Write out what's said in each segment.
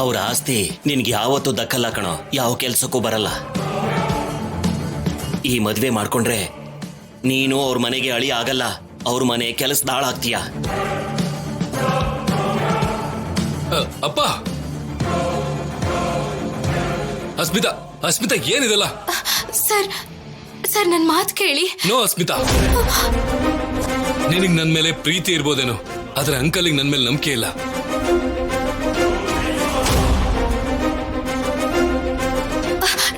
ಅವ್ರ ಆಸ್ತಿ ನಿನ್ಗೆ ಯಾವತ್ತೂ ದಕ್ಕಲ್ಲ ಕಣೋ, ಯಾವ ಕೆಲ್ಸಕ್ಕೂ ಬರಲ್ಲ. ಈ ಮದ್ವೆ ಮಾಡ್ಕೊಂಡ್ರೆ ನೀನು ಅವ್ರ ಮನೆಗೆ ಅಳಿ ಆಗಲ್ಲ, ಅವ್ರ ಮನೆ ಕೆಲಸದಾಳಾಗ್ತೀಯ. ಅಪ್ಪ, ಅಸ್ಮಿತಾ, ಅಸ್ಮಿತಾ ಏನಿದೆಲ್ಲ? ಸರ್ ಸರ್ ನನ್ನ ಮಾತು ಕೇಳಿ. ನೋ ಅಸ್ಮಿತಾ, ನಿನಗ್ ನನ್ ಮೇಲೆ ಪ್ರೀತಿ ಇರ್ಬೋದೇನೋ, ಆದ್ರೆ ಅಂಕಲ್ಗೆ ನನ್ ಮೇಲೆ ನಂಬಿಕೆ ಇಲ್ಲ.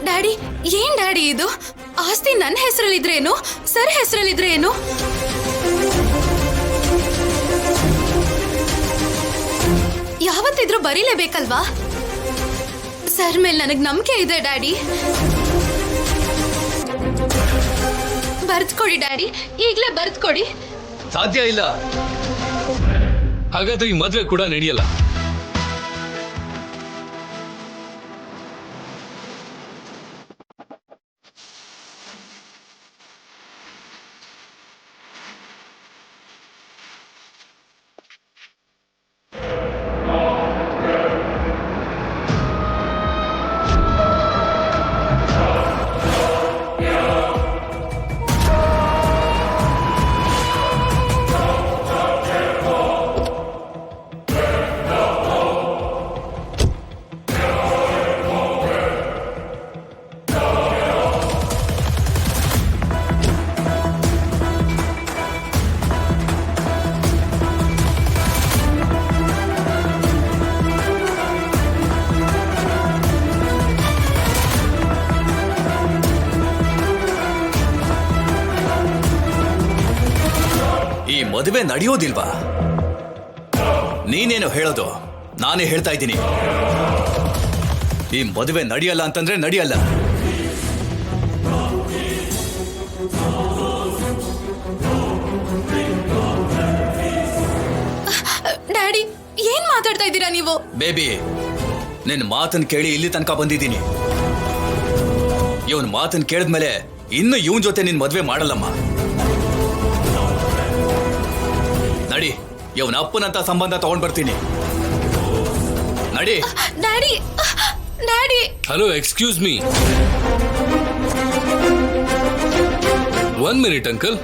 ಡ್ಯಾಡಿ, ಏನ್ ಡ್ಯಾಡಿ ಇದು? ಆಸ್ತಿ ನನ್ನ ಹೆಸರಲ್ಲಿದ್ರೇನು, ಸರ್ ಹೆಸರಲ್ಲಿದ್ರೆ ಏನು? ಯಾವತ್ತಿದ್ರೂ ಬರೀಲೇಬೇಕಲ್ವಾ? ಸರ್ ಮೇಲೆ ನನಗ್ ನಂಬಿಕೆ ಇದೆ ಡ್ಯಾಡಿ. ಬರ್ದ್ಕೊಡಿ ಡ್ಯಾಡಿ, ಈಗ್ಲೇ ಬರ್ದ್ಕೊಡಿ. ಸಾಧ್ಯ ಇಲ್ಲ. ಹಾಗಾದ್ರೆ ಈ ಮದ್ವೆ ಕೂಡ ನಡೆಯಲ್ಲ. ಮದುವೆ ನಡೆಯೋದಿಲ್ವಾ? ನೀನೇನು ಹೇಳೋದು? ನಾನೇ ಹೇಳ್ತಾ ಇದ್ದೀನಿ, ಈ ಮದುವೆ ನಡೆಯಲ್ಲ ಅಂತಂದ್ರೆ ನಡೆಯಲ್ಲ. ಡ್ಯಾಡಿ, ಏನ್ ಮಾತಾಡ್ತಾ ಇದ್ದೀರಾ ನೀವು? ಬೇಬಿ, ನಿನ್ ಮಾತನ್ ಕೇಳಿ ಇಲ್ಲಿ ತನಕ ಬಂದಿದ್ದೀನಿ. ಇವನ್ ಮಾತನ್ ಕೇಳಿದ್ಮೇಲೆ ಇನ್ನು ಇವನ್ ಜೊತೆ ನಿನ್ ಮದ್ವೆ ಮಾಡಲ್ಲಮ್ಮ. ನಡಿ, ಇವನ ಅಪ್ಪನಂತ ಸಂಬಂಧ ತಗೊಂಡ್ ಬರ್ತೀನಿ. ನಡಿ. Daddy, daddy. Hello, excuse me, 1 minute uncle.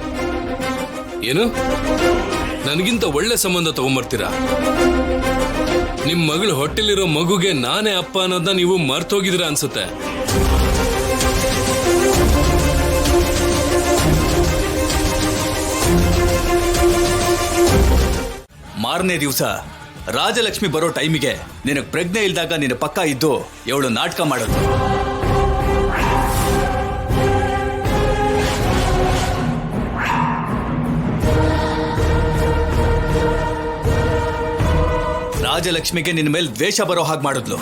ಏನು, ನನಗಿಂತ ಒಳ್ಳೆ ಸಂಬಂಧ ತಗೊಂಡ್ಬರ್ತೀರಾ? ನಿಮ್ ಮಗಳು ಹೊಟ್ಟೆಲಿರೋ ಮಗುಗೆ ನಾನೇ ಅಪ್ಪ ಅನ್ನೋದನ್ನ ನೀವು ಮರ್ತೋಗಿದ್ದೀರಾ ಅನ್ಸುತ್ತೆ. ಮಾರನೇ ದಿವಸ ರಾಜಲಕ್ಷ್ಮಿ ಬರೋ ಟೈಮಿಗೆ ನಿನಗೆ ಪ್ರಜ್ಞೆ ಇಲ್ದಾಗ ನಿನ್ನ ಪಕ್ಕ ಇದ್ದು ಇವಳು ನಾಟಕ ಮಾಡೋದು. ರಾಜಲಕ್ಷ್ಮಿಗೆ ನಿನ್ನ ಮೇಲೆ ದ್ವೇಷ ಬರೋ ಹಾಗೆ ಮಾಡಿದ್ಲು.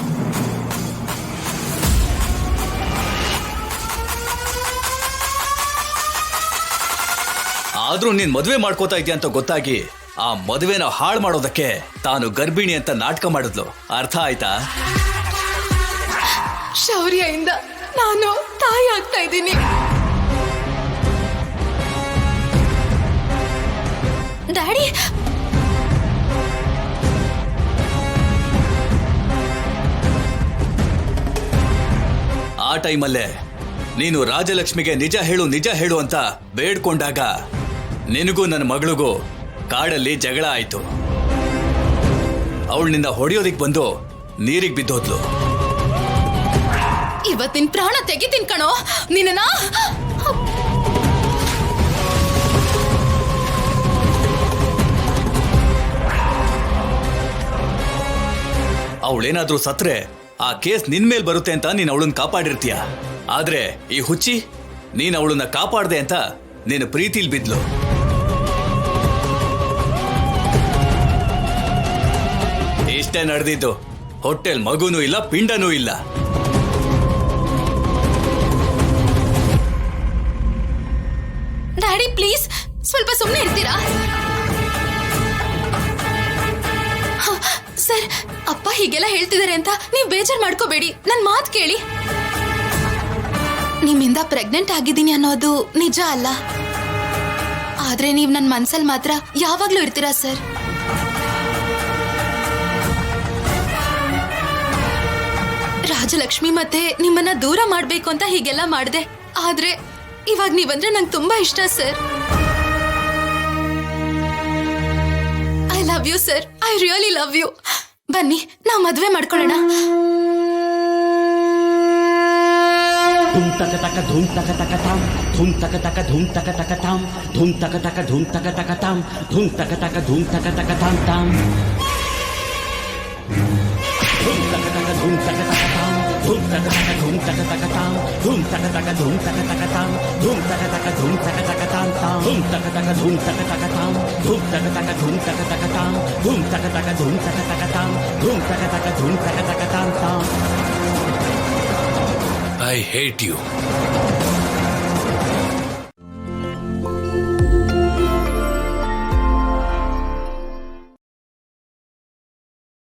ಆದ್ರೂ ನೀನ್ ಮದುವೆ ಮಾಡ್ಕೋತಾ ಇದೆಯಾ ಅಂತ ಗೊತ್ತಾಗಿ ಆ ಮದುವೆನ ಹಾಳು ಮಾಡೋದಕ್ಕೆ ತಾನು ಗರ್ಭಿಣಿ ಅಂತ ನಾಟಕ ಮಾಡಿದ್ಲು. ಅರ್ಥ ಆಯ್ತಾ? ಶೌರ್ಯದಿಂದ ನಾನು ತಾಯಿ ಆಗ್ತಾ ಇದ್ದೀನಿ. ಡ್ಯಾಡಿ, ಆ ಟೈಮಲ್ಲೇ ನೀನು ರಾಜಲಕ್ಷ್ಮಿಗೆ ನಿಜ ಹೇಳು ಅಂತ ಬೇಡ್ಕೊಂಡಾಗ ನಿನಗೂ ನನ್ನ ಮಗಳಿಗೂ ಕಾಡಲ್ಲಿ ಜಗಳ ಆಯ್ತು. ಅವಳು ನಿನ್ನ ಹೊಡೆಯೋದಿಕ್ ಬಂದು ನೀರಿಗೆ ಬಿದ್ದೋದ್ಲು. ಇವತ್ತಿನ ಪ್ರಾಣ ತೆಗಿತೀನಿ ಕಣೋ ನಿನ್ನ. ಅವಳೇನಾದ್ರೂ ಸತ್ರೆ ಆ ಕೇಸ್ ನಿನ್ ಮೇಲ್ ಬರುತ್ತೆ ಅಂತ ನೀನ್ ಅವಳನ್ನ ಕಾಪಾಡಿರ್ತೀಯ. ಆದ್ರೆ ಈ ಹುಚ್ಚಿ ನೀನ್ ಅವಳನ್ನ ಕಾಪಾಡ್ದೆ ಅಂತ ನೀನು ಪ್ರೀತಿಲ್ ಬಿದ್ಲು. ಇಷ್ಟೇ ನಡೆದಿದ್ದು. ಹೊಟ್ಟೆಲ್ ಮಗುನೂ ಇಲ್ಲ, ಪಿಂಡನೂ ಇಲ್ಲ. ಡ್ಯಾಡಿ ಪ್ಲೀಸ್ ಸ್ವಲ್ಪ ಸುಮ್ಮನೆ ಇರ್ತೀರಾ? ಸರ್, ಅಪ್ಪ ಹೀಗೆಲ್ಲ ಹೇಳ್ತಿದ್ದಾರೆ ಅಂತ ನೀವು ಬೇಜಾರ್ ಮಾಡ್ಕೋಬೇಡಿ. ನನ್ ಮಾತು ಕೇಳಿ. ನಿಮ್ಮಿಂದ ಪ್ರೆಗ್ನೆಂಟ್ ಆಗಿದ್ದೀನಿ ಅನ್ನೋದು ನಿಜ ಅಲ್ಲ, ಆದ್ರೆ ನೀವ್ ನನ್ ಮನ್ಸಲ್ಲಿ ಮಾತ್ರ ಯಾವಾಗ್ಲೂ ಇರ್ತೀರಾ ಸರ್. ರಾಜಲಕ್ಷ್ಮಿ ಮತ್ತೆ ನಿಮ್ಮನ್ನ ದೂರ ಮಾಡ್ಬೇಕು ಅಂತ ಹೀಗೆಲ್ಲ ಮಾಡ್ದೆ. ಆದ್ರೆ ಇವಾಗ ನೀವಂದ್ರೆ ನಂಗೆ ತುಂಬಾ ಇಷ್ಟ sir. I love you sir, I really love you. ಬನ್ನಿ ನಾವು ಮದ್ವೆ ಮಾಡ್ಕೊಳ್ಳೋಣ. धूम तक तक धूम तक तक ताम धूम तक तक धूम तक तक ताम धूम तक तक धूम तक तक ताम धूम तक तक धूम तक तक ताम ताम धूम तक तक धूम तक तक ताम धूम तक तक धूम तक तक ताम धूम तक तक धूम तक तक ताम धूम तक तक धूम तक तक ताम ताम धूम तक तक धूम तक तक ताम धूम तक तक धूम तक तक ताम धूम तक तक धूम तक तक ताम धूम तक तक धूम तक तक ताम ताम I hate you.